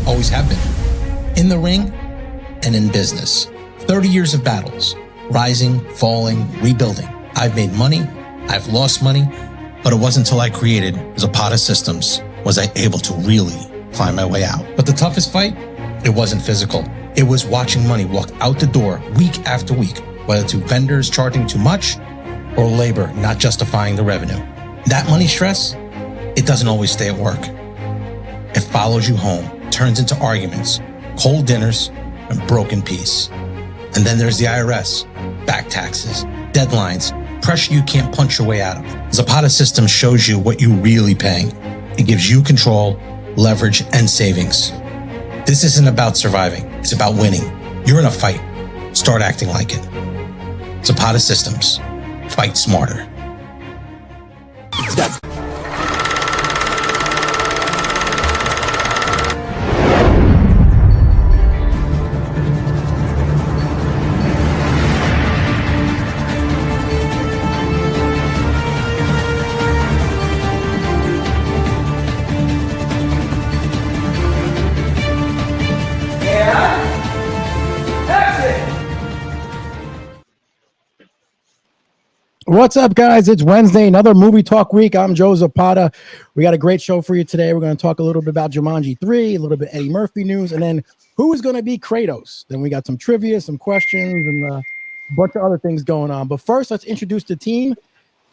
always have been. In the ring and in business. 30 years of battles, rising, falling, rebuilding. I've made money, I've lost money, but it wasn't until I created Zapata Systems was I able to really find my way out. But the toughest fight, it wasn't physical. It was watching money walk out the door week after week, whether to vendors charging too much or labor not justifying the revenue. That money stress, it doesn't always stay at work. It follows you home, turns into arguments, cold dinners, and broken peace. And then there's the IRS, back taxes, deadlines, pressure you can't punch your way out of. Zapata Systems shows you what you're really paying. It gives you control, leverage, and savings. This isn't about surviving. It's about winning. You're in a fight. Start acting like it. Zapata Systems. Fight smarter. What's up, guys? It's Wednesday, another movie talk week. I'm Joe Zapata. We got a great show for you today. We're going to talk a little bit about Jumanji 3, a little bit Eddie Murphy news, and then who is going to be Kratos. Then we got some trivia, some questions, and a bunch of other things going on. But first, let's introduce the team.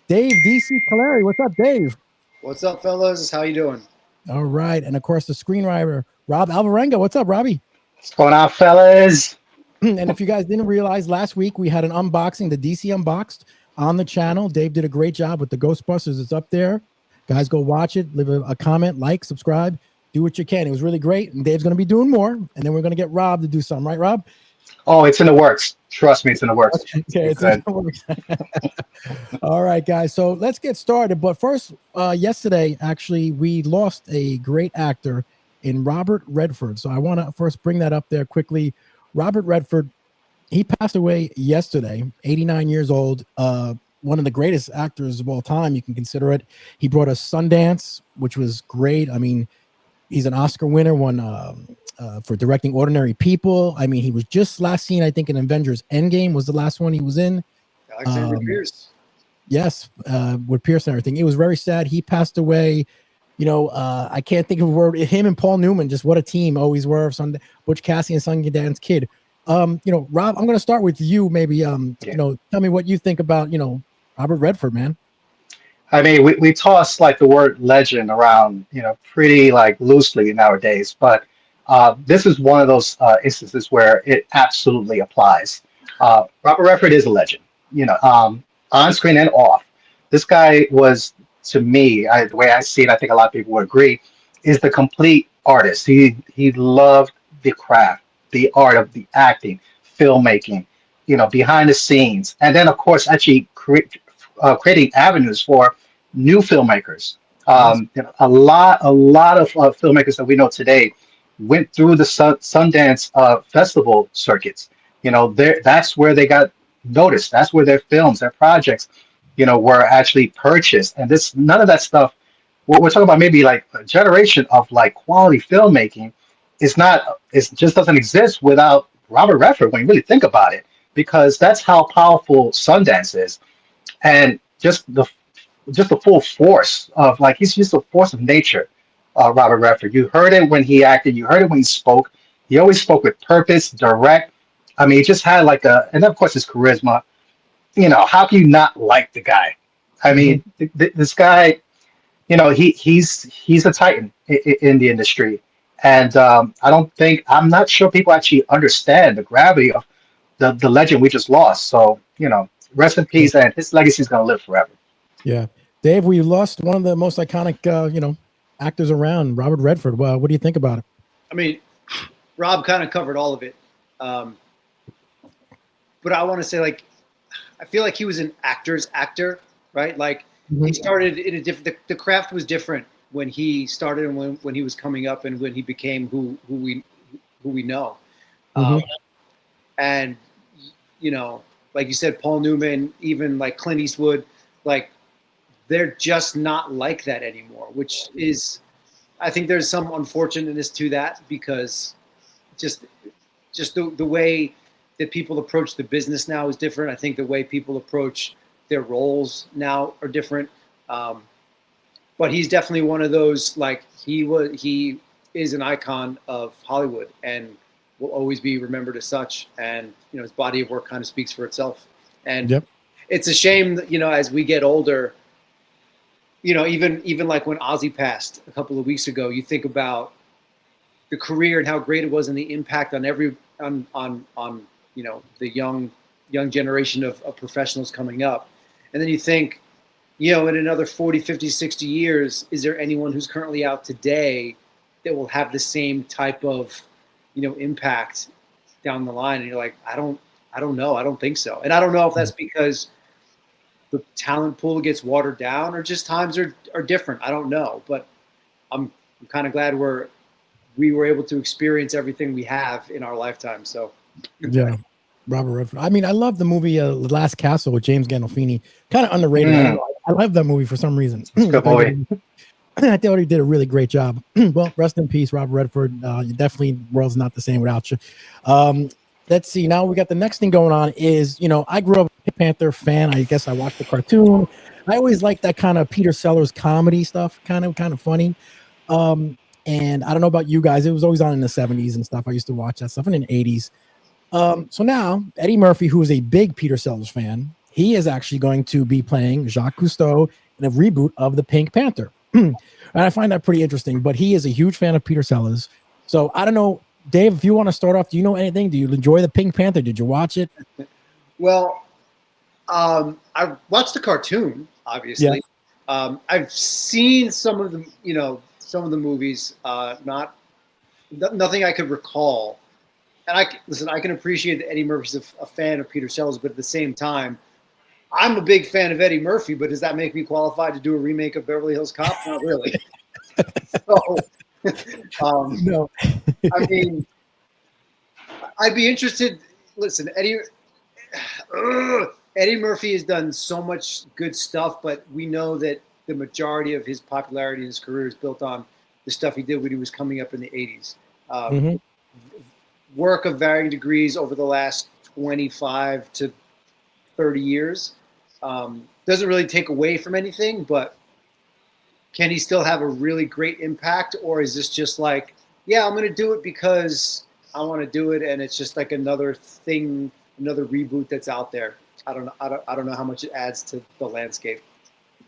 Dave DC Caleri. What's up, Dave? What's up, fellas? How you doing? All right. And, of course, the screenwriter, Rob Alvarenga. What's up, Robbie? What's going on, fellas? And if you guys didn't realize, last week we had an unboxing, the DC Unboxed, on the channel. Dave did a great job with the Ghostbusters. It's up there. Guys, go watch it. Leave a comment, like, subscribe, do what you can. It was really great. And Dave's going to be doing more. And then we're going to get Rob to do something, right, Rob? Oh, it's in the works. Trust me, it's in the works. Okay, it's in the works. All right, guys. So let's get started. But first, yesterday, actually, we lost a great actor in Robert Redford. So I want to first bring that up there quickly. Robert Redford, he passed away yesterday, 89 years old. One of the greatest actors of all time, you can consider it. He brought us Sundance, which was great. I mean, he's an Oscar winner, won for directing Ordinary People. I mean, he was just last seen, I think, in Avengers Endgame was the last one he was in. Alexander Pierce. Yes, with Pierce and everything. It was very sad. He passed away. You know, I can't think of a word. Him and Paul Newman, just what a team always were. Butch Cassidy and Sundance Kid. You know, Rob, I'm going to start with you. Maybe, you know, tell me what you think about, you know, Robert Redford, man. I mean, we toss like the word legend around, you know, pretty like loosely nowadays, but this is one of those instances where it absolutely applies. Robert Redford is a legend, you know, on screen and off. This guy was, to me, the way I see it, I think a lot of people would agree, is the complete artist. He loved the craft, the art of the acting, filmmaking, you know, behind the scenes, and then of course actually creating avenues for new filmmakers. You know, a lot of filmmakers that we know today went through the Sundance festival circuits. You know, that's where they got noticed. That's where their films, their projects, you know, were actually purchased. And none of that stuff. What we're talking about, maybe like a generation of like quality filmmaking. It just doesn't exist without Robert Redford when you really think about it, because that's how powerful Sundance is. And just the full force of, like, he's just a force of nature, Robert Redford. You heard it when he acted, you heard it when he spoke. He always spoke with purpose, direct. I mean, he just had like and of course his charisma. You know, how can you not like the guy? I mean, this guy, you know, he's a titan in the industry. And I'm not sure people actually understand the gravity of the legend we just lost. So, you know, rest in peace, and his legacy is going to live forever. Yeah. Dave, we lost one of the most iconic, you know, actors around, Robert Redford. Well, what do you think about it? I mean, Rob kind of covered all of it. But I want to say, like, I feel like he was an actor's actor, right? Like, he started in a different, the craft was different when he started and when he was coming up and when he became who we know. And, you know, like you said, Paul Newman, even like Clint Eastwood, like, they're just not like that anymore, which is, I think there's some unfortunateness to that because just the way that people approach the business now is different. I think the way people approach their roles now are different. But he's definitely one of those, like he is an icon of Hollywood and will always be remembered as such. And, his body of work kind of speaks for itself. And it's a shame that, as we get older, even like when Ozzy passed a couple of weeks ago, you think about the career and how great it was and the impact on the young generation of professionals coming up. And then you think, in another 40, 50, 60 years, is there anyone who's currently out today that will have the same type of, impact down the line? And you're like, I don't know. I don't think so. And I don't know if that's because the talent pool gets watered down or just times are different. I don't know, but I'm kind of glad we were able to experience everything we have in our lifetime. So yeah. Robert Redford. I mean, I love the movie The Last Castle with James Gandolfini. Kind of underrated. I love that movie for some reason. Good movie. I thought he did a really great job. Well, rest in peace, Robert Redford. You definitely, world's not the same without you. Let's see. Now we got the next thing going on is, I grew up a Panther fan. I guess I watched the cartoon. I always liked that kind of Peter Sellers comedy stuff, kind of funny. And I don't know about you guys. It was always on in the 70s and stuff. I used to watch that stuff in the 80s. So now Eddie Murphy, who is a big Peter Sellers fan, he is actually going to be playing Jacques Cousteau in a reboot of the Pink Panther. And I find that pretty interesting, but he is a huge fan of Peter Sellers. So I don't know, Dave, if you want to start off, do you know anything? Do you enjoy the Pink Panther? Did you watch it? Well, I watched the cartoon, obviously. Yeah. I've seen some of the movies, nothing I could recall. And I can appreciate that Eddie Murphy's a fan of Peter Sellers, but at the same time, I'm a big fan of Eddie Murphy, but does that make me qualified to do a remake of Beverly Hills Cop? Not really. So, No. I mean, I'd be interested. Listen, Eddie Murphy has done so much good stuff, but we know that the majority of his popularity in his career is built on the stuff he did when he was coming up in the 80s. Work of varying degrees over the last 25 to 30 years. Doesn't really take away from anything, but can he still have a really great impact? Or is this just like, yeah, I'm going to do it because I want to do it, and it's just like another thing, another reboot that's out there? I don't know how much it adds to the landscape.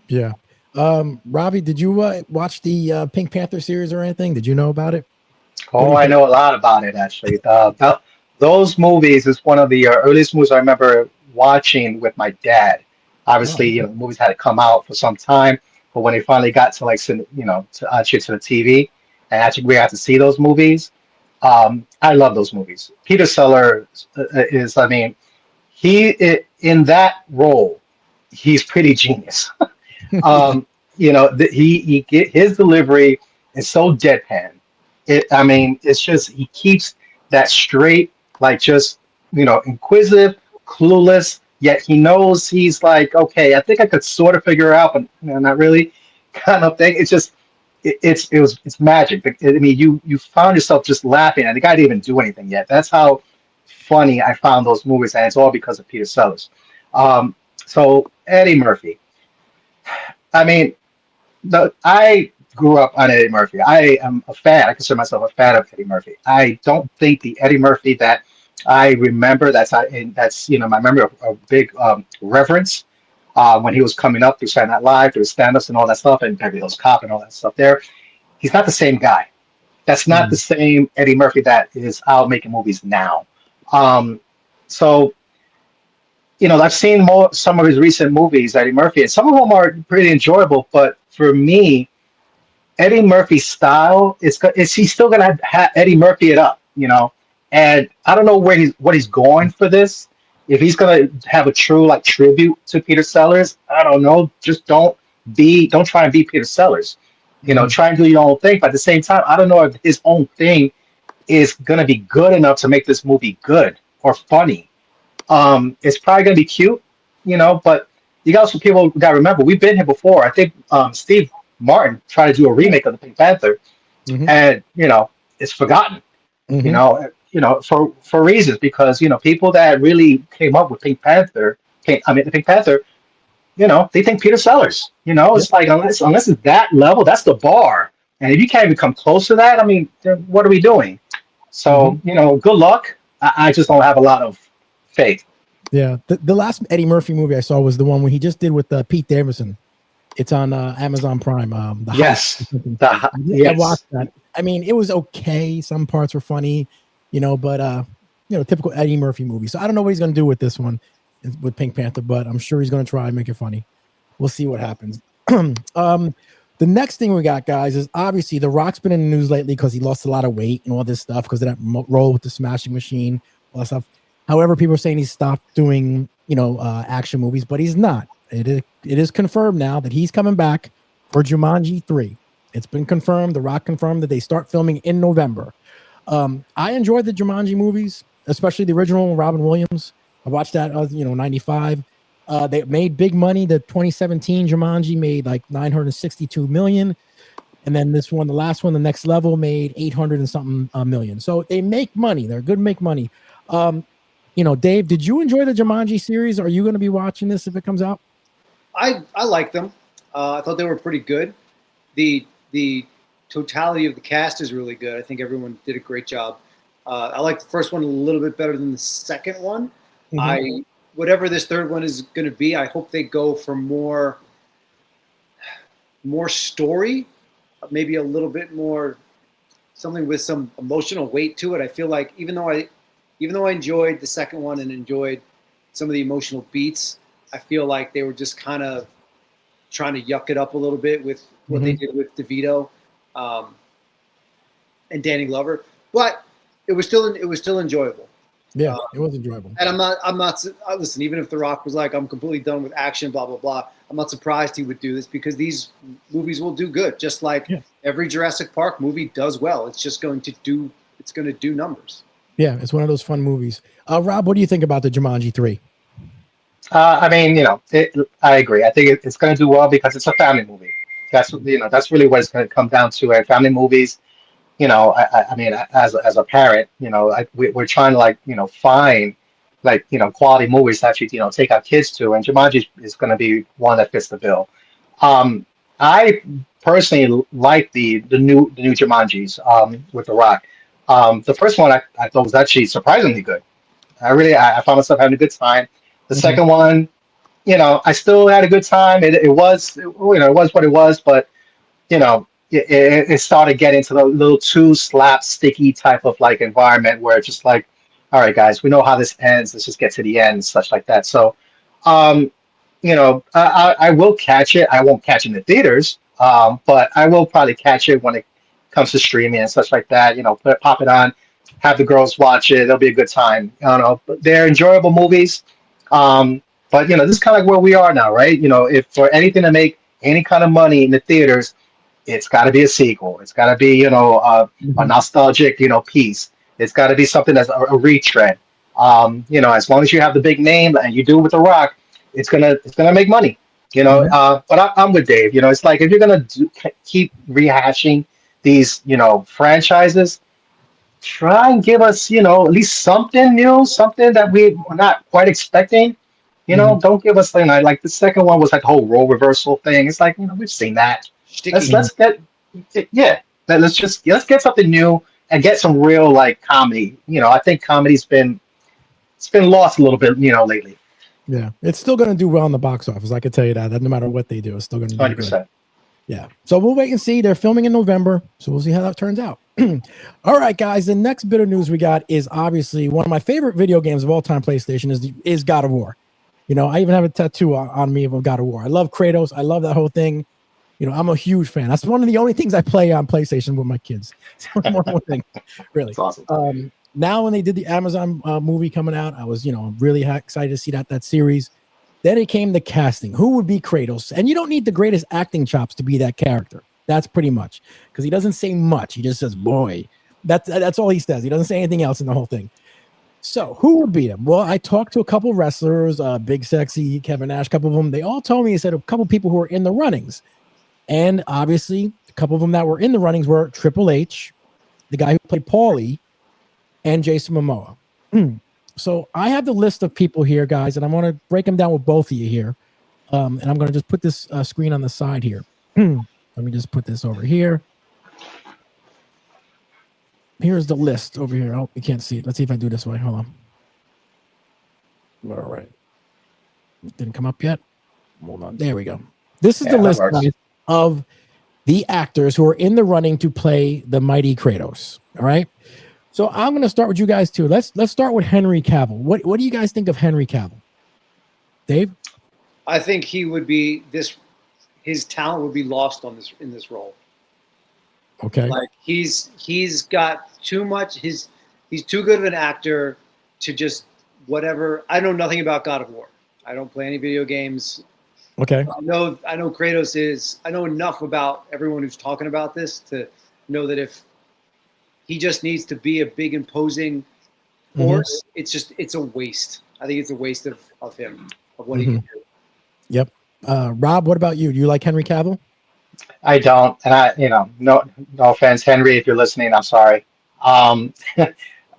Yeah. Robbie, did you watch the Pink Panther series or anything? Did you know about it? Oh, I know a lot about it, actually. Those movies is one of the earliest movies I remember watching with my dad. Obviously, the movies had to come out for some time, but when they finally got to actually to the TV, and actually we had to see those movies, I love those movies. Peter Sellers is, I mean, in that role, he's pretty genius. His delivery is so deadpan. It's just he keeps that straight, like just inquisitive, clueless. Yet he knows he's like, okay, I think I could sort of figure it out, but not really, kind of thing. It's just it's magic. I mean, you found yourself just laughing, and the guy didn't even do anything yet. That's how funny I found those movies, and it's all because of Peter Sellers. So Eddie Murphy. I mean, I grew up on Eddie Murphy. I am a fan. I consider myself a fan of Eddie Murphy. I don't think the Eddie Murphy that I remember, that's my memory of big reverence when he was coming up through Saturday Night Live, through stand-ups and all that stuff, and Beverly Hills Cop and all that stuff there. He's not the same guy. That's not the same Eddie Murphy that is out making movies now. So I've seen some of his recent movies, Eddie Murphy, and some of them are pretty enjoyable. But for me, Eddie Murphy's style is he's still gonna have Eddie Murphy it up, And I don't know what he's going for this. If he's gonna have a true tribute to Peter Sellers, I don't know. Just don't try and be Peter Sellers. Try and do your own thing. But at the same time, I don't know if his own thing is gonna be good enough to make this movie good or funny. It's probably gonna be cute, but you got some people got to remember we've been here before. I think Steve Martin tried to do a remake of the Pink Panther, and it's forgotten. For reasons, because people that really came up with the Pink Panther, they think Peter Sellers. Yep. It's like unless it's that level, that's the bar. And if you can't even come close to that, I mean, then what are we doing? So, good luck. I just don't have a lot of faith. Yeah. The last Eddie Murphy movie I saw was the one where he just did with Pete Davidson. It's on Amazon Prime. The Yes. Heist. I watched that. I mean, it was okay. Some parts were funny, but typical Eddie Murphy movie. So I don't know what he's going to do with this one with Pink Panther, but I'm sure he's going to try and make it funny. We'll see what happens. The next thing we got, guys, is obviously The Rock's been in the news lately because he lost a lot of weight and all this stuff because of that role with the Smashing Machine, all that stuff. However, people are saying he stopped doing, action movies, but he's not. It is confirmed now that he's coming back for Jumanji 3. It's been confirmed. The Rock confirmed that they start filming in November. I enjoyed the Jumanji movies, especially the original Robin Williams. I watched that, 95. They made big money. The 2017 Jumanji made like $962 million. And then this one, the last one, The Next Level, made 800 and something million. So they make money. They're good to make money. Dave, did you enjoy the Jumanji series? Are you going to be watching this if it comes out? I like them. I thought they were pretty good. The totality of the cast is really good. I think everyone did a great job. I like the first one a little bit better than the second one. Whatever this third one is going to be, I hope they go for more story, maybe a little bit more something with some emotional weight to it. I feel like even though I enjoyed the second one and enjoyed some of the emotional beats, I feel like they were just kind of trying to yuck it up a little bit with what they did with DeVito and Danny Glover, but it was still enjoyable. Yeah, it was enjoyable. And I'm not listen, even if The Rock was like, I'm completely done with action, blah, blah, blah, I'm not surprised he would do this because these movies will do good. Just like every Jurassic Park movie does well. It's just going to do numbers. Yeah, it's one of those fun movies. Rob, what do you think about the Jumanji 3? I mean, I agree. I think it's going to do well because it's a family movie. That's really what it's going to come down to. And family movies, I mean, as a parent, we're trying to find quality movies to actually take our kids to, and Jumanji is going to be one that fits the bill. I personally like the new Jumanjis with The Rock. The first one I thought was actually surprisingly good. I found myself having a good time. The second one, I still had a good time. It was what it was, but it started getting to the little too slapsticky type of environment where it's just like, all right, guys, we know how this ends. Let's just get to the end and such like that. So, I will catch it. I won't catch it in the theaters, but I will probably catch it when it comes to streaming and such like that. Pop it on, have the girls watch it. It'll be a good time. I don't know, but they're enjoyable movies. But this is kind of like where we are now, right? If for anything to make any kind of money in the theaters, it's got to be a sequel. It's got to be, a nostalgic, piece. It's got to be something that's a retread. As long as you have the big name and you do it with The Rock, it's gonna make money. But I'm with Dave. It's like if you're gonna keep rehashing these, franchises, try and give us, at least something new, something that we're not quite expecting. Don't give us like the second one was like the whole role reversal thing. It's like we've seen that. Let's get something new and get some real comedy. I think comedy's been lost a little bit, lately. Yeah, it's still going to do well in the box office. I can tell you that no matter what they do, it's still going to do 100%. Good. Yeah. So we'll wait and see. They're filming in November, so we'll see how that turns out. All right, guys. The next bit of news we got is obviously one of my favorite video games of all time. PlayStation is God of War. I even have a tattoo on me of God of War. I love Kratos. I love that whole thing. I'm a huge fan. That's one of the only things I play on PlayStation with my kids. It's one thing, really. That's awesome. Now, when they did the Amazon movie coming out, I was, really excited to see that series. Then it came the casting. Who would be Kratos? And you don't need the greatest acting chops to be that character. That's pretty much because he doesn't say much. He just says, "Boy." That's all he says. He doesn't say anything else in the whole thing. So who would beat him? Well, I talked to a couple wrestlers, Big Sexy, Kevin Nash, a couple of them. They all told me, said a couple people who are in the runnings. And obviously, a couple of them that were in the runnings were Triple H, the guy who played Paulie, and Jason Momoa. So I have the list of people here, guys, and I'm going to break them down with both of you here. And I'm going to just put this screen on the side here. Let me just put this over here. Here's the list over here. Oh, you can't see it. Let's see if I do this way. Hold on. All right. Didn't come up yet. Hold on. There we go. This is the list, guys, of the actors who are in the running to play the mighty Kratos. All right. So I'm going to start with you guys too. Let's start with Henry Cavill. What do you guys think of Henry Cavill? Dave? I think he would be his talent would be lost in this role. Okay. Like he's got too much. He's too good of an actor to just whatever. I know nothing about God of War. I don't play any video games. Okay. I know Kratos is. I know enough about everyone who's talking about this to know that if he just needs to be a big imposing force, it's a waste. I think it's a waste of him, of what he can do. Yep. Rob, what about you? Do you like Henry Cavill? I don't, and no offense, Henry, if you're listening, I'm sorry. God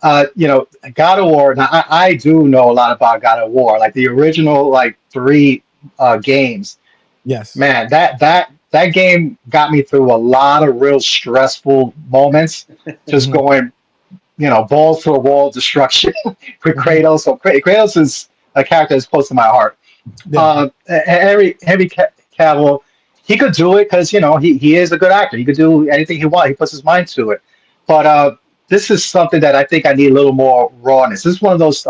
of War. Now, I do know a lot about God of War, like the original, like 3 games. Yes, man, that game got me through a lot of real stressful moments, just going, balls to the wall destruction with Kratos. So Kratos is a character that's close to my heart. Yeah. Henry Cavill, he could do it because he is a good actor. He could do anything he wants. He puts his mind to it. But this is something that I think I need a little more rawness. This is one of those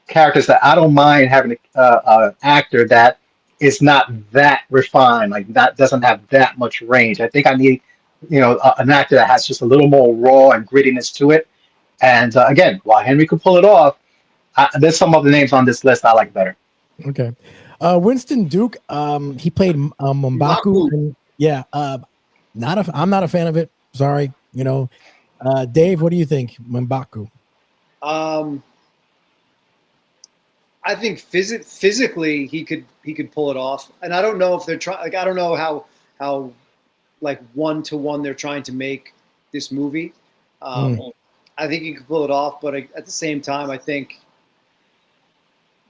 characters that I don't mind having an actor that is not that refined, like that doesn't have that much range. I think I need, an actor that has just a little more raw and grittiness to it. And again, while Henry could pull it off, there's some other names on this list I like better. Okay. Winston Duke, he played M'Baku. And, yeah. I'm not a fan of it. Sorry. Dave, what do you think? M'Baku. I think physically he could pull it off, and I don't know if they're trying. Like I don't know how like 1-to-1 they're trying to make this movie. I think he could pull it off, but at the same time, I think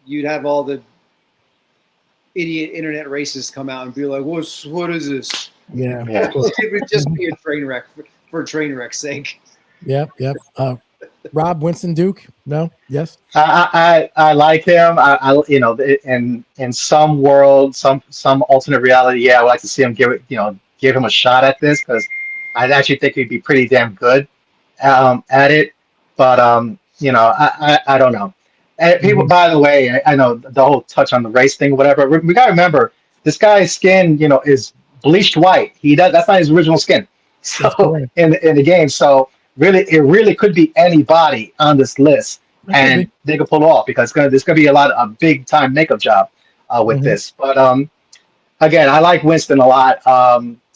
you'd have all the idiot internet racists come out and be like, "What is this?" Yeah. It would just be a train wreck for train wreck's sake. Yep. Rob, Winston Duke? No? Yes? I like him. In some world, some alternate reality, I would like to see him give him a shot at this, because I actually think he'd be pretty damn good at it. But I don't know. And people, by the way, I know the whole touch on the race thing, whatever. We gotta remember this guy's skin, is bleached white. That's not his original skin. So in the game, so. Really, it really could be anybody on this list, and they could pull it off, because there's gonna be a big time makeup job with this. But again, I like Winston a lot.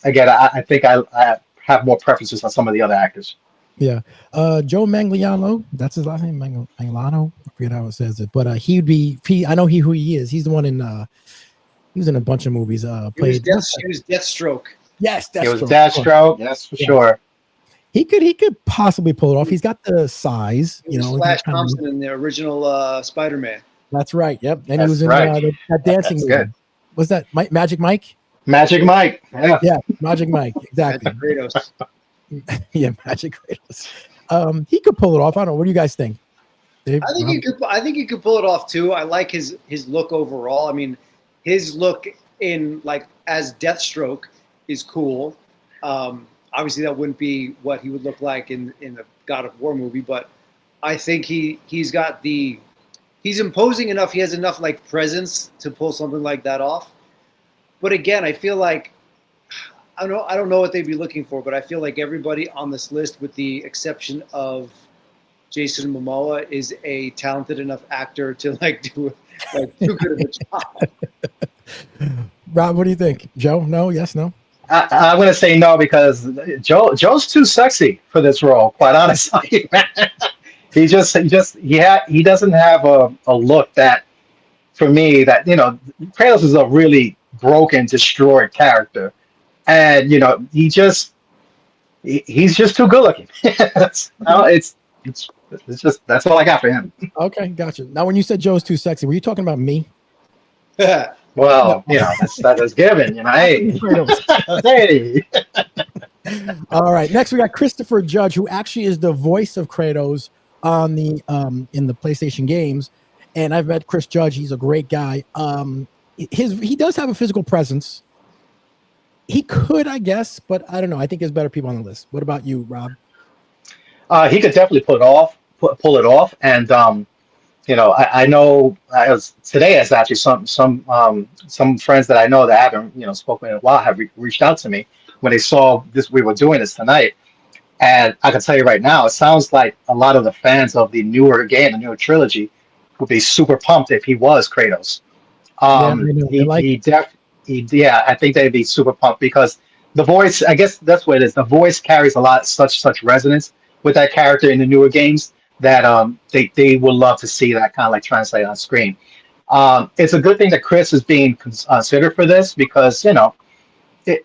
Again, I think I have more preferences on some of the other actors. Yeah, Joe Manganiello, that's his last name, Manganiello. I forget how it says it, but he would be. I know who he is. He's the one in. He was in a bunch of movies. He was Deathstroke. Yes, Deathstroke. It was Deathstroke. Yes, for sure. He could possibly pull it off. He's got the size, Flash Thompson in the original Spider-Man. That's right. Yep, and he was in that dancing movie. Good. Was that Magic Mike? Magic Mike. Yeah, Magic Mike. Exactly. Magic Kratos. Yeah, Magic Kratos. He could pull it off. I don't know. What do you guys think, Dave? I think he could pull it off too. I like his look overall. I mean, his look in as Deathstroke is cool. Obviously, that wouldn't be what he would look like in the God of War movie, but I think he's imposing enough. He has enough presence to pull something like that off. But again, I feel like I don't know what they'd be looking for, but I feel like everybody on this list, with the exception of Jason Momoa, is a talented enough actor to do too good of a job. Rob, what do you think? Joe? No? Yes? No? I'm going to say no, because Joe's too sexy for this role, quite honestly. he doesn't have a look that, for me, that Kratos is a really broken, destroyed character, and he's just too good looking. It's just that's all I got for him. Okay, gotcha. Now, when you said Joe's too sexy, were you talking about me? Well, that's given. Hey, hey. All right. Next, we got Christopher Judge, who actually is the voice of Kratos on the in the PlayStation games. And I've met Chris Judge. He's a great guy. He does have a physical presence. He could, I guess, but I don't know. I think there's better people on the list. What about you, Rob? He could definitely pull it off, and I know today as actually some friends that I know that haven't spoken in a while have reached out to me when they saw this we were doing this tonight, and I can tell you right now, it sounds like a lot of the fans of the newer game, the newer trilogy, would be super pumped if he was Kratos. I think they'd be super pumped because the voice, I guess that's what it is. The voice carries a lot such resonance with that character in the newer games that they would love to see that kind of like translate on screen. It's a good thing that Chris is being considered for this because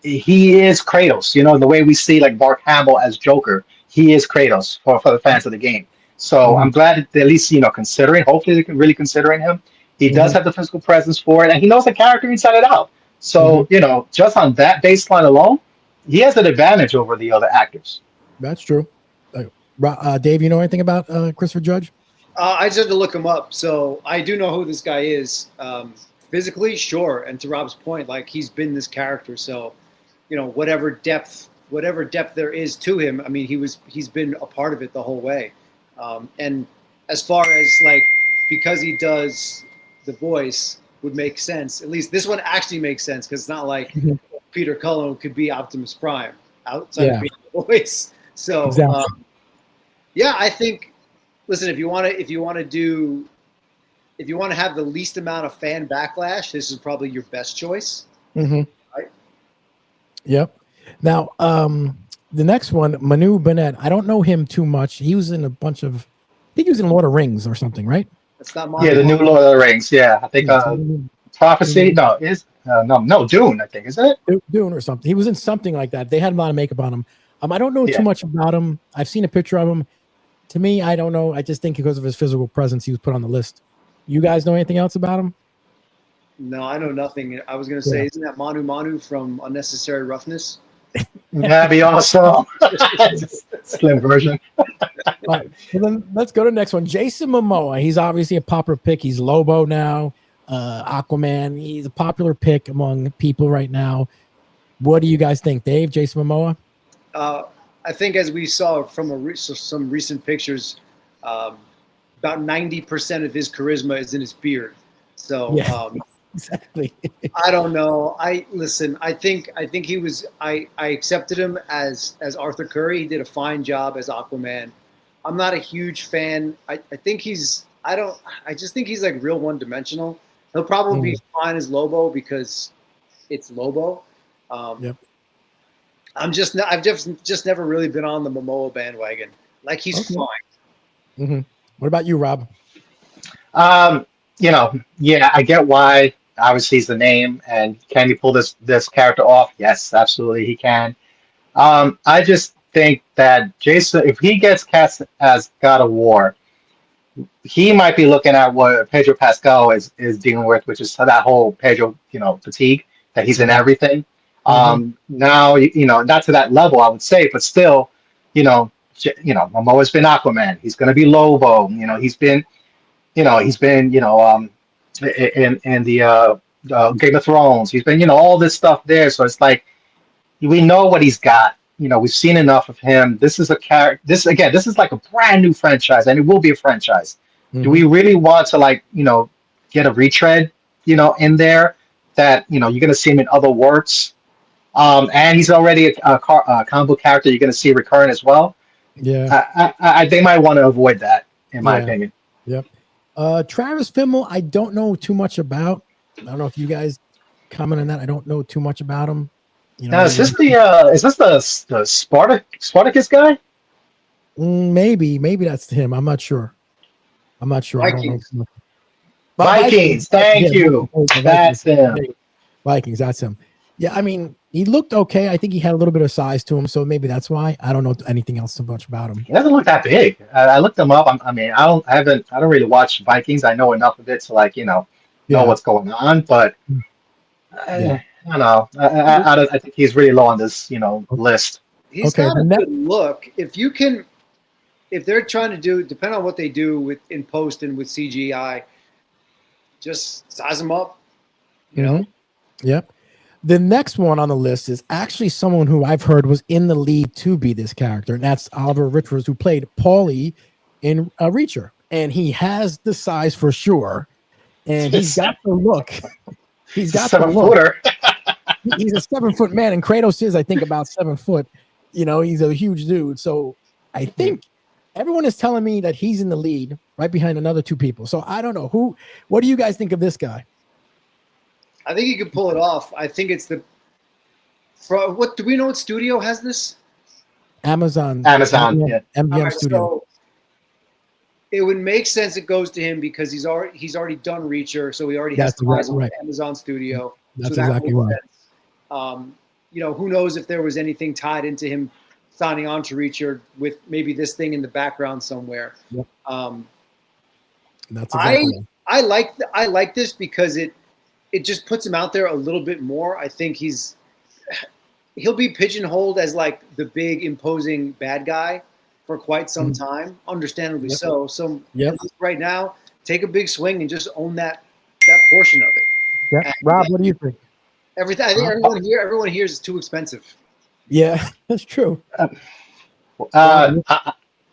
he is Kratos. The way we see like Mark Hamill as Joker, he is Kratos for the fans of the game. So I'm glad that at least considering. Hopefully they can really considering him. He does have the physical presence for it, and he knows the character inside it out. So just on that baseline alone, he has an advantage over the other actors. That's true. Dave, you know anything about Christopher Judge? I just had to look him up, so I do know who this guy is. Physically, sure, and to Rob's point, like he's been this character, so whatever depth there is to him, I mean, he's been a part of it the whole way. And as far as like because he does the voice would make sense. At least this one actually makes sense because it's not like Peter Cullen could be Optimus Prime outside of being the voice. So exactly. I think. Listen, if you want to have the least amount of fan backlash, this is probably your best choice. Mm-hmm. Right? Yep. Now, the next one, Manu Bennett. I don't know him too much. He was in a bunch of. I think he was in Lord of Rings or something, right? That's not the new Lord of the Rings. Yeah, I think Prophecy. No, no Dune. I think isn't it Dune or something. He was in something like that. They had a lot of makeup on him. I don't know too much about him. I've seen a picture of him. To me, I don't know. I just think because of his physical presence, he was put on the list. You guys know anything else about him? No, I know nothing. I was going to say, isn't that Manu from Unnecessary Roughness? That'd be awesome. Slim version. All right, well then let's go to the next one. Jason Momoa. He's obviously a popular pick. He's Lobo now. Aquaman. He's a popular pick among people right now. What do you guys think, Dave? Jason Momoa? I think as we saw from some recent pictures, about 90% of his charisma is in his beard. So exactly. I don't know. I think he was. I accepted him as Arthur Curry. He did a fine job as Aquaman. I'm not a huge fan. I just think he's like real one-dimensional. He'll probably be fine as Lobo because it's Lobo. Yep. I've just never really been on the Momoa bandwagon. Like he's fine. Mm-hmm. What about you, Rob? I get why. Obviously, he's the name, and can he pull this character off? Yes, absolutely, he can. I just think that Jason, if he gets cast as God of War, he might be looking at what Pedro Pascal is dealing with, which is that whole Pedro, fatigue that he's in everything. Now, not to that level, I would say, but still, Momoa's been Aquaman. He's going to be Lobo. He's been in the Game of Thrones. He's been, all this stuff there. So it's like, we know what he's got. We've seen enough of him. This is a character. This is like a brand new franchise, and it will be a franchise. Do we really want to get a retread, in there that, you're going to see him in other works? And he's already a comic book character you're going to see recurring as well. Yeah, they might want to avoid that, in my opinion. Yep. Travis Fimmel, I don't know too much about. I don't know if you guys comment on that. I don't know too much about him. Is this the Spartacus guy? Maybe that's him. I'm not sure. Vikings. I don't know. Vikings. Thank you. That's him. Vikings. That's him. Yeah, I mean, he looked okay. I think he had a little bit of size to him, so maybe that's why. I don't know anything else so much about him. He doesn't look that big. I looked him up. I mean, I don't really watch Vikings. I know enough of it to like, know Yeah, what's going on, but yeah. I don't know. I think he's really low on this, list. He's Okay, got the a next. good look. If they're trying to do, depending on what they do with in post and with CGI, just size him up. You know. Yep. The next one on the list is actually someone who I've heard was in the lead to be this character, and that's Oliver Richards, who played Paulie in Reacher, and he has the size for sure, and he's got the look. He's got the look. 7-footer. He's a 7-foot man, and Kratos is, I think, about 7 foot. He's a huge dude. So I think everyone is telling me that he's in the lead, right behind another 2 people. So I don't know what do you guys think of this guy? I think he could pull it off. I think it's what do we know? What studio has this? Amazon. Amazon, yeah. MGM Right, Studio. so it would make sense it goes to him because he's already done Reacher, so he already has ties with Amazon Studio. That's so exactly right. Who knows if there was anything tied into him signing on to Reacher with maybe this thing in the background somewhere. Yep. That's exactly I like this because it just puts him out there a little bit more. I think he'll be pigeonholed as like the big imposing bad guy for quite some time, understandably so. So right now, take a big swing and just own that portion of it. Yeah. Rob, what do you think? I think everyone here is too expensive. Yeah, that's true.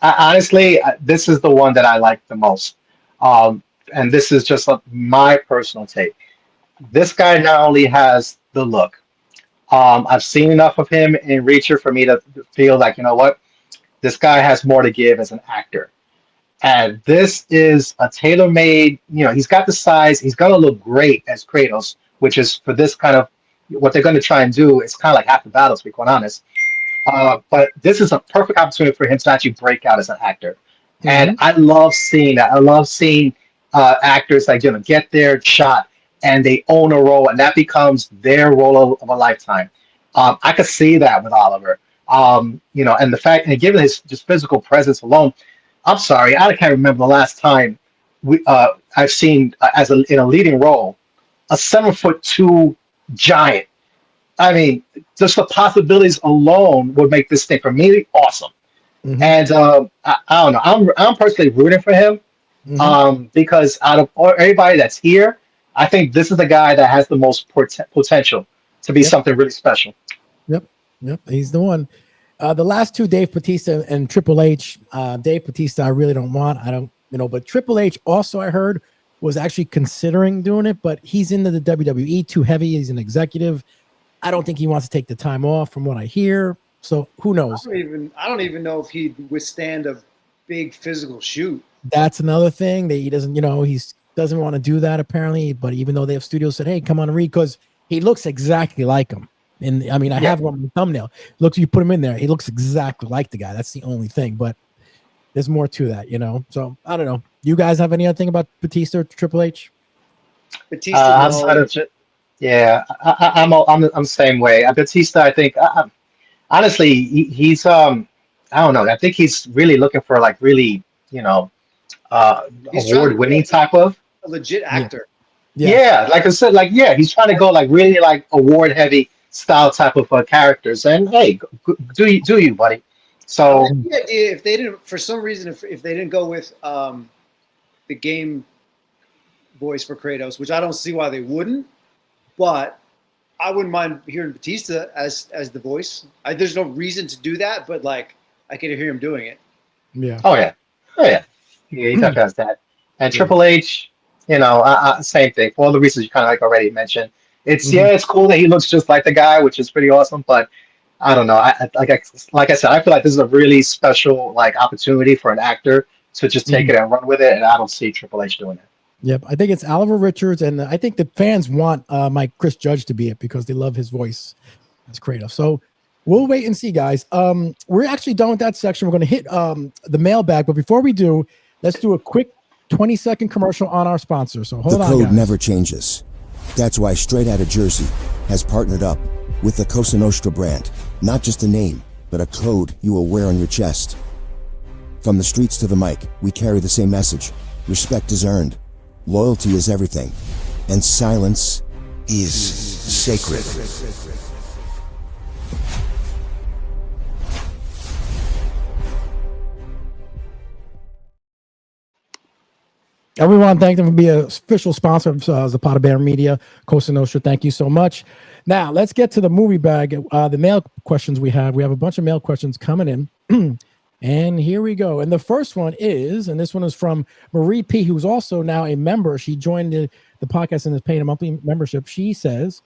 Honestly, this is the one that I like the most. And this is just my personal take. This guy not only has the look. I've seen enough of him in Reacher for me to feel like, you know what? This guy has more to give as an actor. And this is a tailor-made, he's got the size. He's going to look great as Kratos, which is for this kind of, what they're going to try and do. It's kind of like half the battle, to be quite honest. But this is a perfect opportunity for him to actually break out as an actor. And I love seeing that. I love seeing actors like, get their shot and they own a role, and that becomes their role of a lifetime. I could see that with Oliver. And the fact, and given his just physical presence alone, I'm sorry, I can't remember the last time I've seen in a leading role a 7'2" giant. I mean, just the possibilities alone would make this thing for me awesome. And I don't know, I'm personally rooting for him because out of everybody that's here, I think this is the guy that has the most potential to be something really special. Yep, he's the one. The last 2, Dave Bautista and Triple H. Dave Bautista, I really don't want. I don't, but Triple H also, I heard, was actually considering doing it, but he's into the WWE too heavy. He's an executive. I don't think he wants to take the time off, from what I hear. So who knows? I don't even know if he'd withstand a big physical shoot. That's another thing that he doesn't. He doesn't want to do that apparently. But even though they have studios said, "Hey, come on and read," because he looks exactly like him. And I mean, I have him on the thumbnail. You put him in there, he looks exactly like the guy. That's the only thing. But there's more to that, So I don't know. You guys have any other thing about Batista or Triple H? Batista, outside of I'm the same way. Batista, I think, honestly, he's I don't know. I think he's really looking for like really, award-winning type of a legit actor. Yeah, like I said, he's trying to go like really like award-heavy style type of characters. And hey, do you, buddy? So if they didn't, for some reason, if they didn't go with the game voice for Kratos, which I don't see why they wouldn't, but I wouldn't mind hearing Batista as the voice. There's no reason to do that, but like I could hear him doing it. Yeah. Oh yeah. He definitely has that. And Triple H, same thing for all the reasons you kind of like already mentioned. It's it's cool that he looks just like the guy, which is pretty awesome. But I don't know. Like I said, I feel like this is a really special like opportunity for an actor to just take it and run with it, and I don't see Triple H doing it. Yep, I think it's Oliver Richards, and I think the fans want Chris Judge to be it because they love his voice as Kratos. So we'll wait and see, guys. We're actually done with that section. We're going to hit the mailbag, but before we do, let's do a quick 20-second commercial on our sponsor. So hold on, the code guys. never changes. That's why Straight Outta Jersey has partnered up With the Cosa Nostra brand, not just a name, but a code you will wear on your chest. From the streets to the mic, we carry the same message. Respect is earned, loyalty is everything, and silence is sacred. Everyone, thank them for being an official sponsor of Zapata Bear Media, Cosa Nostra. Thank you so much. Now, let's get to the movie bag. The mail questions we have. We have a bunch of mail questions coming in. And here we go. And the first one is, and this one is from Marie P., who's also now a member. She joined the podcast and is paying a monthly membership. She says,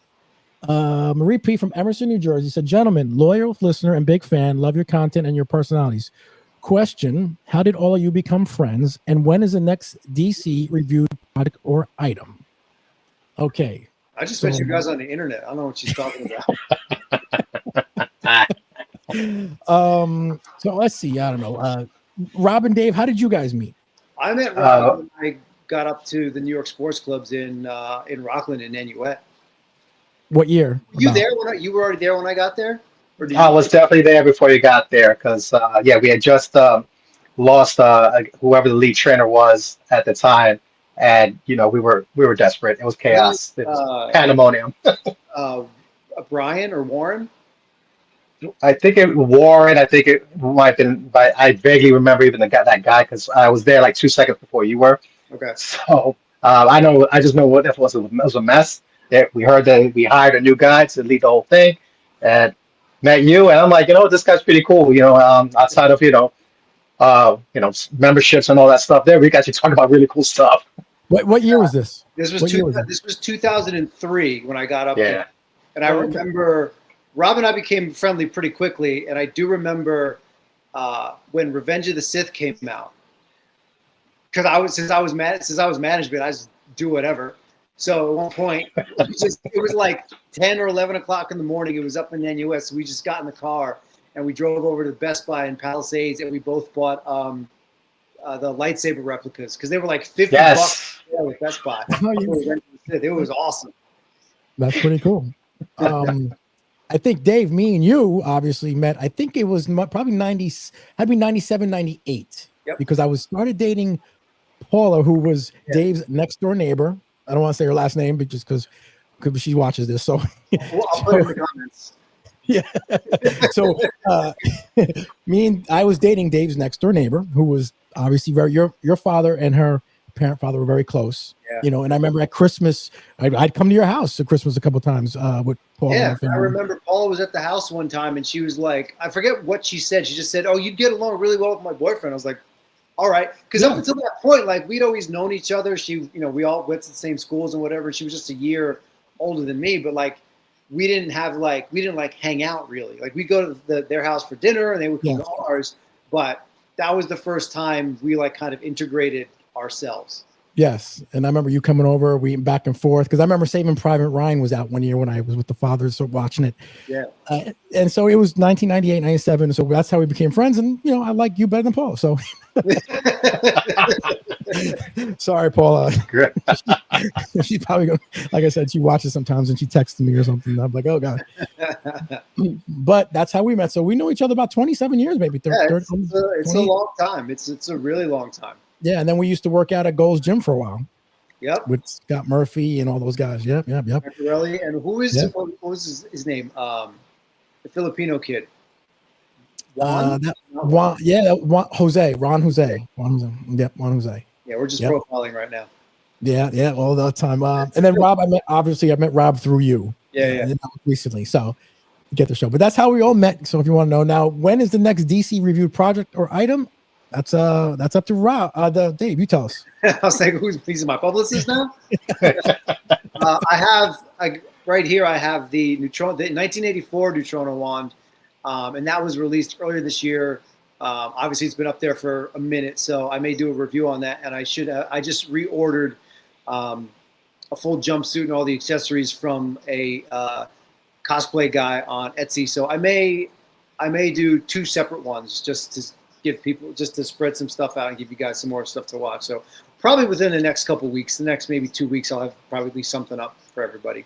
Marie P. from Emerson, New Jersey said, gentlemen, loyal listener and big fan, love your content and your personalities. Question, how did all of you become friends? And when is the next DC reviewed product or item? Okay. I just met you guys on the internet. I don't know what she's talking about. So let's see. I don't know. Rob and Dave, how did you guys meet? I met Rob when I got up to the New York sports clubs in Rockland and Nanuet. What year? You there when you were already there when I got there? Or did I you? was definitely there before you got there because, we had just lost whoever the lead trainer was at the time. And, we were desperate. It was chaos. It was pandemonium. Brian or Warren? I think Warren. I think it might have been, but I vaguely remember even that guy because I was there like 2 seconds before you were. Okay. So I just know what it was. It was a mess. We heard that we hired a new guy to lead the whole thing, and met you, and I'm like, this guy's pretty cool. Outside of memberships and all that stuff, there we got you talking about really cool stuff. What year was this? This was 2003 when I got up there, and I remember Rob and I became friendly pretty quickly, and I do remember when Revenge of the Sith came out, because since I was management, I just do whatever. So at one point, it was like 10 or 11 o'clock in the morning. It was up in Nanuet, so we just got in the car and we drove over to Best Buy in Palisades, and we both bought the lightsaber replicas because they were like $50 at Best Buy. It was awesome. That's pretty cool. I think Dave, me and you obviously met. I think it was probably 97, 98. Yep. Because I started dating Paula, who was Dave's next door neighbor. I don't want to say her last name, but just because she watches this. So I'll put it in the comments. Yeah. So I was dating Dave's next door neighbor, who was obviously your father and her parent father were very close. Yeah. And I remember at Christmas, I'd come to your house at Christmas a couple of times with Paula. Yeah, I remember Paula was at the house one time and she was like, I forget what she said. She just said, "Oh, you'd get along really well with my boyfriend." I was like, all right. Because up until that point, like we'd always known each other. She, we all went to the same schools and whatever. She was just a year older than me, but like we didn't hang out really. Like we go to their house for dinner and they would come to ours. But that was the first time we like kind of integrated ourselves. Yes, and I remember you coming over, we went back and forth because I remember Saving Private Ryan was out one year when I was with the fathers, so watching it. Yeah, and so it was 1998, 97. So that's how we became friends, and I like you better than Paul. So sorry, Paula. She's probably going. Like I said, she watches sometimes, and she texts me or something. I'm like, oh god. But that's how we met. So we know each other about 27 years, maybe. It's a long time. It's a really long time. Yeah, and then we used to work out at Gold's Gym for a while. Yep. With Scott Murphy and all those guys. Yep. Really? And what was his name? The Filipino kid. Ron Jose. Yep, Juan Jose. Yeah, we're just profiling right now. Yeah, all the time. And then Rob, I met Rob through you. Yeah. Recently, so get the show. But that's how we all met. So if you want to know now, when is the next DC reviewed project or item? That's up to Rob. Dave, you tell us. I was like, he's my publicist now? Right here, I have the 1984 Neutrona wand, and that was released earlier this year. Obviously, it's been up there for a minute, so I may do a review on that. And I just reordered a full jumpsuit and all the accessories from a cosplay guy on Etsy. So I may do two separate ones just to give people, just to spread some stuff out and give you guys some more stuff to watch. So probably within the next couple of weeks, the next maybe 2 weeks, I'll have probably something up for everybody.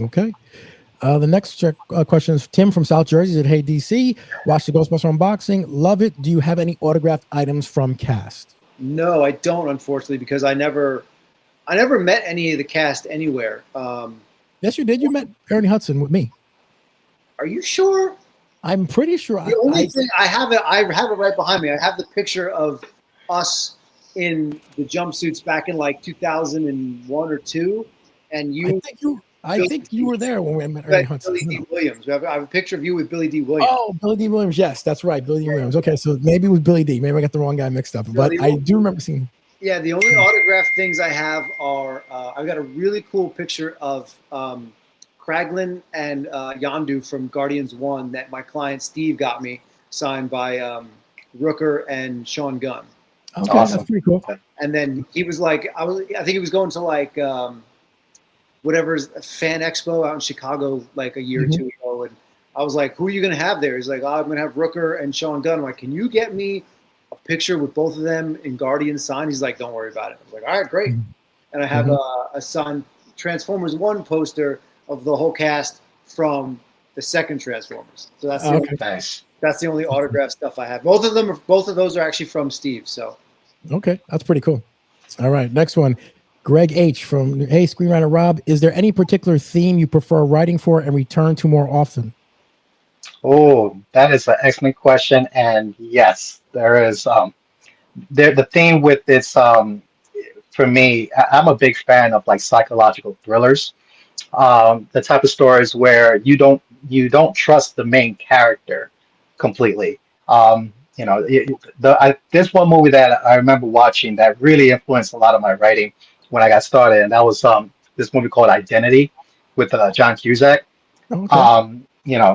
Okay. The next question is Tim from South Jersey. Said, "Hey DC, watch the Ghostbuster unboxing. Love it. Do you have any autographed items from cast?" No, I don't, unfortunately, because I never met any of the cast anywhere. Yes, you did. You met Ernie Hudson with me. Are you sure? I'm pretty sure. The only thing I have it right behind me. I have the picture of us in the jumpsuits back in like 2001 or 2, and you. I think you were there when we met Ernie Hudson. Billy D. Williams. I have a picture of you with Billy D. Williams. Oh, Billy D. Williams. Yes, that's right. Billy D. Williams. Okay, so maybe it was Billy D. Maybe I got the wrong guy mixed up. But I do remember seeing. Yeah, the only autographed things I have are I've got a really cool picture of Kraglin and Yondu from Guardians 1 that my client Steve got me, signed by Rooker and Sean Gunn. Okay, awesome. That's pretty cool. And then he was like, I think he was going to like whatever's Fan Expo out in Chicago like a year or two ago, and I was like, "Who are you gonna have there?" He's like, "Oh, I'm gonna have Rooker and Sean Gunn." I'm like, "Can you get me a picture with both of them in Guardian signed?" He's like, "Don't worry about it." I was like, "All right, great." And I have a signed Transformers 1 poster of the whole cast from the second Transformers. So that's that's the only autograph stuff I have. Both of those are actually from Steve. So okay, that's pretty cool. All right, next one. Greg H. from Hey Screenwriter Rob, is there any particular theme you prefer writing for and return to more often? Oh, that is an excellent question. And yes, there is the theme with this for me, I'm a big fan of like psychological thrillers. The type of stories where you don't trust the main character completely. There's one movie that I remember watching that really influenced a lot of my writing when I got started, and that was this movie called Identity with John Cusack. Okay.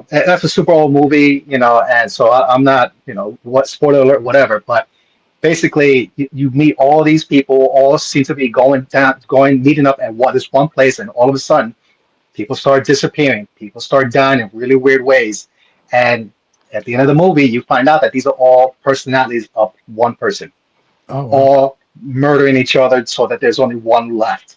That's a super old movie, and so I'm not, what spoiler alert, whatever, but basically you meet all these people, all seem to be meeting up at this one place, and all of a sudden people start disappearing, people start dying in really weird ways, and at the end of the movie you find out that these are all personalities of one person. Oh, wow. All murdering each other so that there's only one left.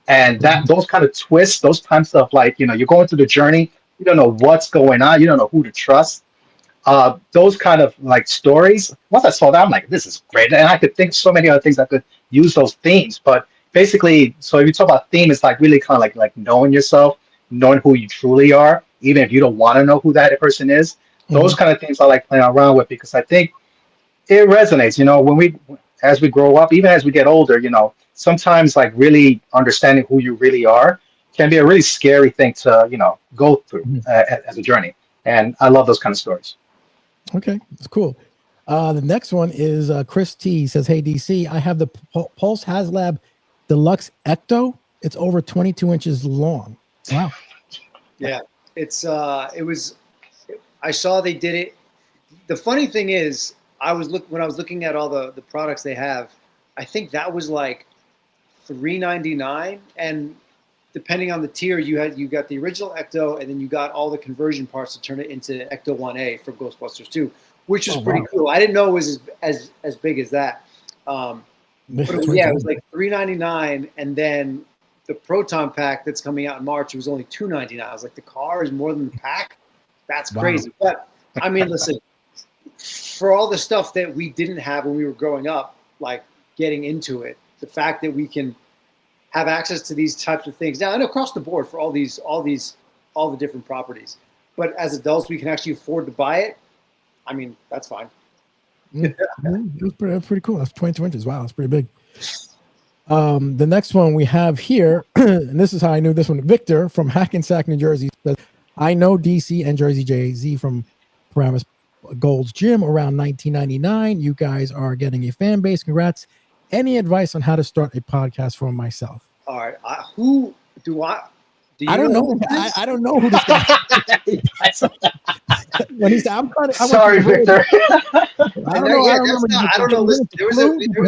And those kind of twists, those times of like, you're going through the journey, you don't know what's going on, you don't know who to trust. Those kind of like stories, once I saw that, I'm like, this is great. And I could think so many other things that could use those themes. But basically, so if you talk about theme, it's like really kind of like knowing yourself, knowing who you truly are, even if you don't want to know who that person is. Those kind of things I like playing around with, because I think it resonates, as we grow up, even as we get older, sometimes like really understanding who you really are can be a really scary thing to, go through as a journey. And I love those kind of stories. Okay, that's cool. The next one is Chris T says, "Hey DC, I have the Pulse HasLab Deluxe Ecto. It's over 22 inches long." Wow. Yeah, I saw they did it. The funny thing is, when I was looking at all the products they have, I think that was like $3.99, and depending on the tier, you got the original Ecto, and then you got all the conversion parts to turn it into Ecto 1A for Ghostbusters 2, which is pretty cool. I didn't know it was as big as that. But it was like $3.99, and then the Proton Pack that's coming out in March, it was only $2.99. I was like, the car is more than the pack? That's crazy. But I mean, listen, for all the stuff that we didn't have when we were growing up, like getting into it, the fact that we can have access to these types of things now and across the board for all the different properties, but as adults we can actually afford to buy it. I mean, that's fine. That's pretty cool. That's 22 inches. Wow, that's pretty big. The next one we have here, and this is how I knew this one. Victor from Hackensack, New Jersey says, "I know DC and Jersey Jay-Z from Paramus Gold's Gym around 1999. You guys are getting a fan base. Congrats. Any advice on how to start a podcast for myself?" All right. I don't know. I don't know who this guy is. When he said, sorry, Victor. I don't know. Listen, there was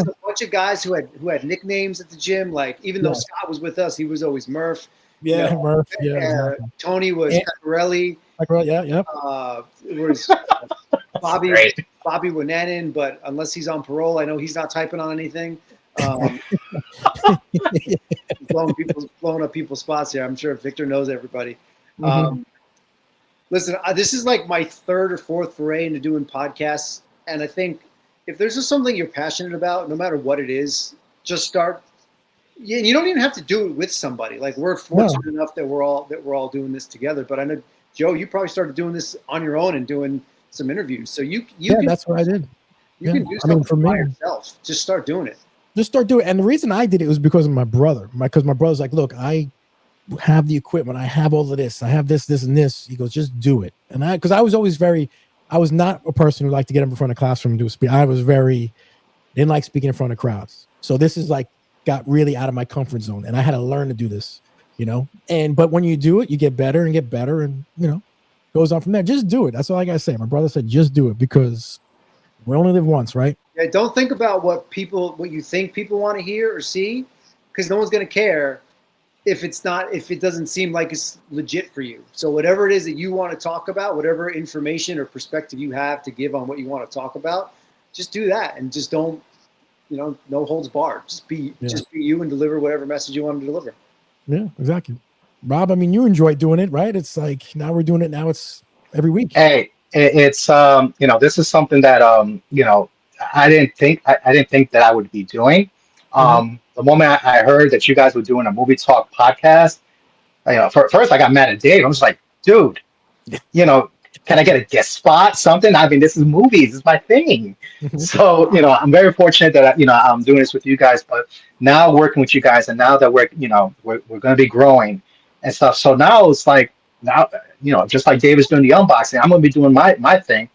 a bunch of guys who had nicknames at the gym. Like, even though Scott was with us, he was always Murph. Yeah, Murph. Yeah. Exactly. Tony was Pecorelli. Yeah. It was Bobby Wananen, but unless he's on parole, I know he's not typing on anything. Blowing up people's spots here. I'm sure Victor knows everybody. Listen, this is like my third or fourth foray into doing podcasts. And I think if there's just something you're passionate about, no matter what it is, just start. Yeah, you don't even have to do it with somebody. Like we're fortunate enough that we're all doing this together. But I know, Joe, you probably started doing this on your own and doing some interviews. So you can, that's what I did. You can do something by yourself. Just start doing it. Just start doing it. And the reason I did it was because of my brother. Because my brother's like, look, I have the equipment. I have all of this. I have this, this, and this. He goes, just do it. And because I was always I was not a person who liked to get up in front of classroom and do a speech. I was didn't like speaking in front of crowds. So this is like, got really out of my comfort zone. And I had to learn to do this, but when you do it, you get better and get better and, goes on from there. Just do it. That's all I got to say. My brother said, just do it because we only live once, right? Yeah. Don't think about what you think people want to hear or see, because no one's going to care if it doesn't seem like it's legit for you. So whatever it is that you want to talk about, whatever information or perspective you have to give on what you want to talk about, just do that and just don't, no holds barred. Just be you and deliver whatever message you want to deliver. Yeah, exactly. Rob, I mean, you enjoy doing it, right? It's like now we're doing it. Now it's every week. Hey, it's this is something that I didn't think that I would be doing. The moment I heard that you guys were doing a movie talk podcast, first I got mad at Dave. I was like, dude, can I get a guest spot? Something? I mean, this is movies. It's my thing. So, I'm very fortunate that I'm doing this with you guys. But now working with you guys, and now that we're going to be growing and stuff. So now it's like just like Dave is doing the unboxing, I'm going to be doing my thing,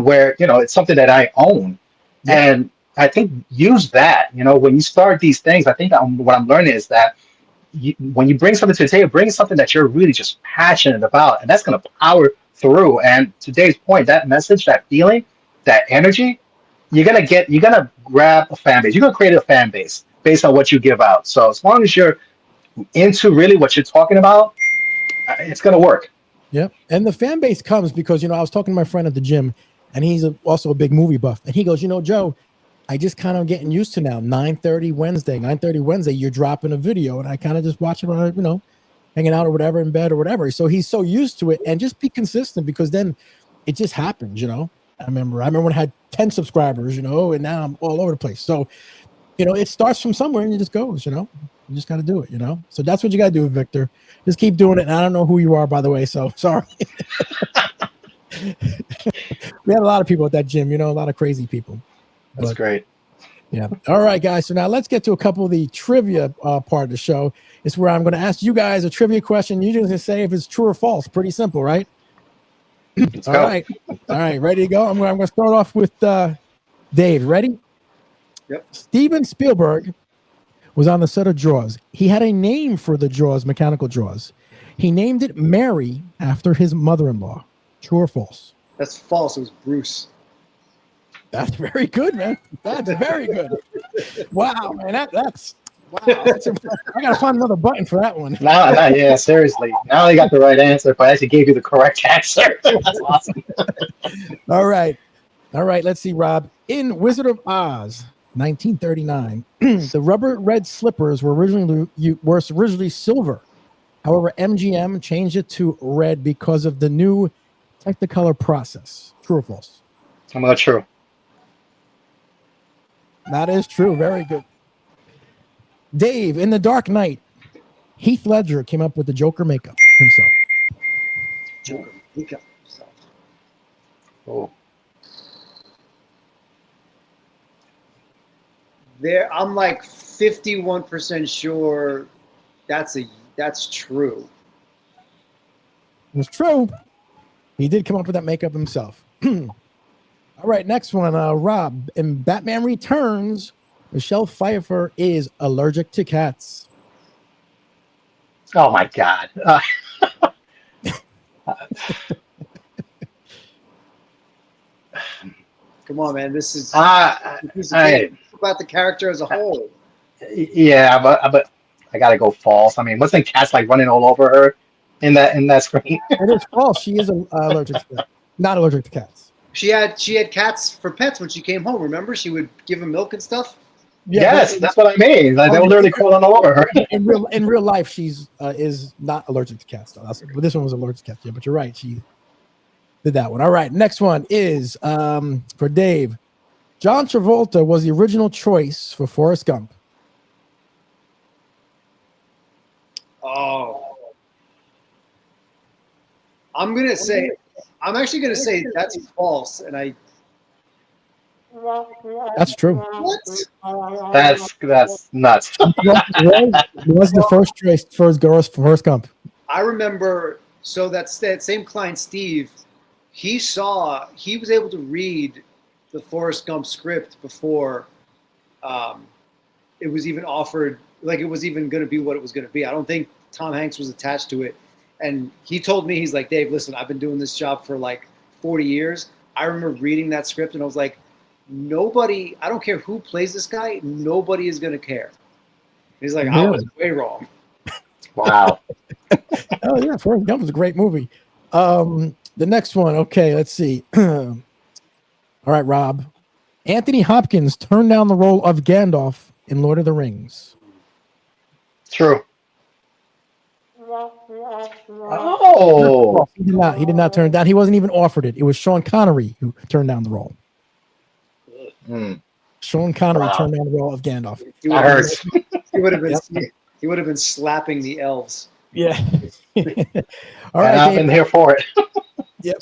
where it's something that I own, and I think use that. When you start these things, I think what I'm learning is that when you bring something to the table, bring something that you're really just passionate about, and that's going to power through. And to Dave's point, that message, that feeling, that energy, you're gonna grab a fan base. You're gonna create a fan base based on what you give out. So as long as you're into really what you're talking about, it's gonna work. Yeah, and the fan base comes because I was talking to my friend at the gym, and he's also a big movie buff, and he goes, Joe, I just kind of getting used to now. 9:30 Wednesday, you're dropping a video, and I kind of just watch it on, hanging out or whatever in bed or whatever. So he's so used to it, and just be consistent because then it just happens, I remember when I had 10 subscribers, and now I'm all over the place. So, it starts from somewhere and it just goes, you just got to do it, So that's what you got to do, Victor. Just keep doing it. And I don't know who you are, by the way. So sorry. We had a lot of people at that gym, a lot of crazy people. That's great. Yeah. All right, guys. So now let's get to a couple of the trivia part of the show. It's where I'm going to ask you guys a trivia question. You just say if it's true or false. Pretty simple, right? All right. Ready to go? I'm going to start off with Dave. Ready? Yep. Steven Spielberg was on the set of Jaws. He had a name for the Jaws, mechanical Jaws. He named it Mary after his mother-in-law. True or false? That's false. It was Bruce. That's very good, man. That's very good. Wow, man. That's wow. I gotta find another button for that one. Yeah, seriously. Now they got the right answer, but I actually gave you the correct answer. That's awesome. All right. Let's see, Rob. In Wizard of Oz, 1939, the rubber red slippers were originally silver. However, MGM changed it to red because of the new Technicolor process. True or false? I'm not true. That is true. Very good. Dave, in The Dark Knight, Heath Ledger came up with the Joker makeup himself. Joker makeup himself. Oh. I'm like 51% sure that's true. It was true. He did come up with that makeup himself. All right, next one, Rob. In Batman Returns, Michelle Pfeiffer is allergic to cats. Oh my God. Come on, man. This is about the character as a whole. Yeah, but I gotta go false. I mean, wasn't cats like running all over her in that screen? It is false. She is allergic to cats. Not allergic to cats. She had cats for pets when she came home. Remember, she would give them milk and stuff. Yes, that's what I mean. Like, they were literally crawling all over her. In real life, she's is not allergic to cats. Though. But this one was allergic to cats. Yeah, but you're right. She did that one. All right. Next one is for Dave. John Travolta was the original choice for Forrest Gump. Oh, I'm actually gonna say that's false, and I. That's true. What? That's nuts. It was the first choice for Forrest Gump. I remember. So that same client, Steve, he was able to read the Forrest Gump script before it was even offered. Like it was even going to be what it was going to be. I don't think Tom Hanks was attached to it. And he told me, he's like, Dave, listen, I've been doing this job for like 40 years. I remember reading that script and I was like, nobody, I don't care who plays this guy, nobody is going to care. He's like, I was way wrong. Wow. Oh, yeah. Forrest Gump was a great movie. The next one. Okay, let's see. All right, Rob. Anthony Hopkins turned down the role of Gandalf in Lord of the Rings. True. Oh. He did not turn it down. He wasn't even offered it. It was Sean Connery who turned down the role. Sean Connery turned down the role of Gandalf. That hurts. He would have been he would have been slapping the elves. Yeah. All right. I've been here for it. Yep.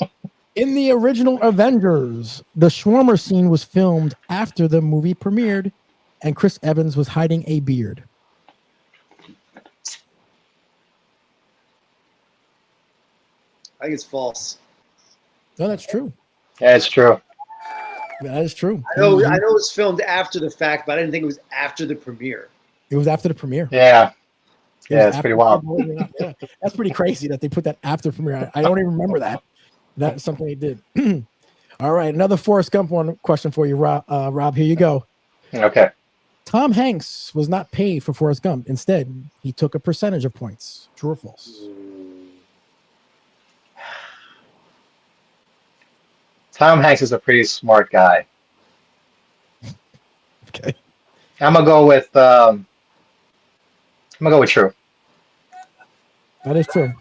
In the original Avengers, the shawarma scene was filmed after the movie premiered, and Chris Evans was hiding a beard. I think it's false. No, that's true. Yeah, it's true. That is true. I know it was filmed after the fact, but I didn't think it was after the premiere. It was after the premiere. Yeah. Yeah, it's pretty wild. Yeah. That's pretty crazy that they put that after premiere. I don't even remember that. That's something they did. All right, another Forrest Gump question for you, Rob. Rob, here you go. Okay. Tom Hanks was not paid for Forrest Gump. Instead, he took a percentage of points. True or false? Tom Hanks is a pretty smart guy. Okay. I'm gonna go with true. That is true.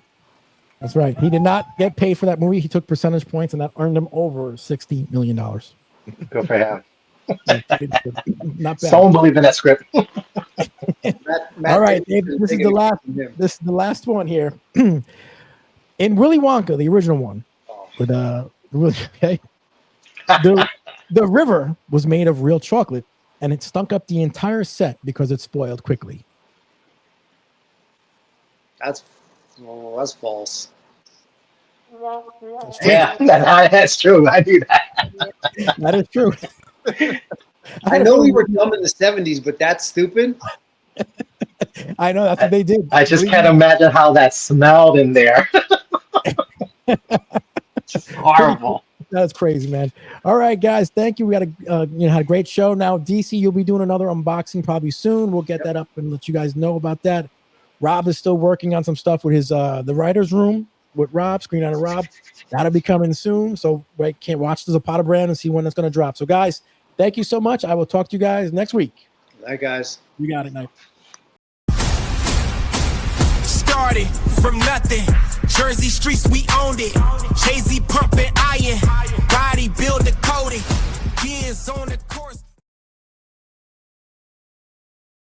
That's right. He did not get paid for that movie. He took percentage points, and that earned him over $60 million. Good for him. Not bad. Someone believed in that script. Matt All right, Damon Dave, this is the last one here. In Willy Wonka, the original one, with okay, the river was made of real chocolate, and it stunk up the entire set because it spoiled quickly. That's false. Yeah, that's true. I do that. That is true. I know we were dumb in the 70s, but that's stupid. I know that's what they did. I just can't imagine how that smelled in there. Just horrible. That's crazy, man. All right, guys. Thank you. We got had a great show. Now, DC, you'll be doing another unboxing probably soon. We'll get that up and let you guys know about that. Rob is still working on some stuff with his the writer's room with Rob, Screen on Rob. That'll be coming soon. So can't watch the Zapata brand and see when it's going to drop. So, guys, thank you so much. I will talk to you guys next week. Bye, guys. You got it, Night. Started from nothing. Jersey streets, we owned it. Jay-Z pumping iron. Body builder coding. Years on the course.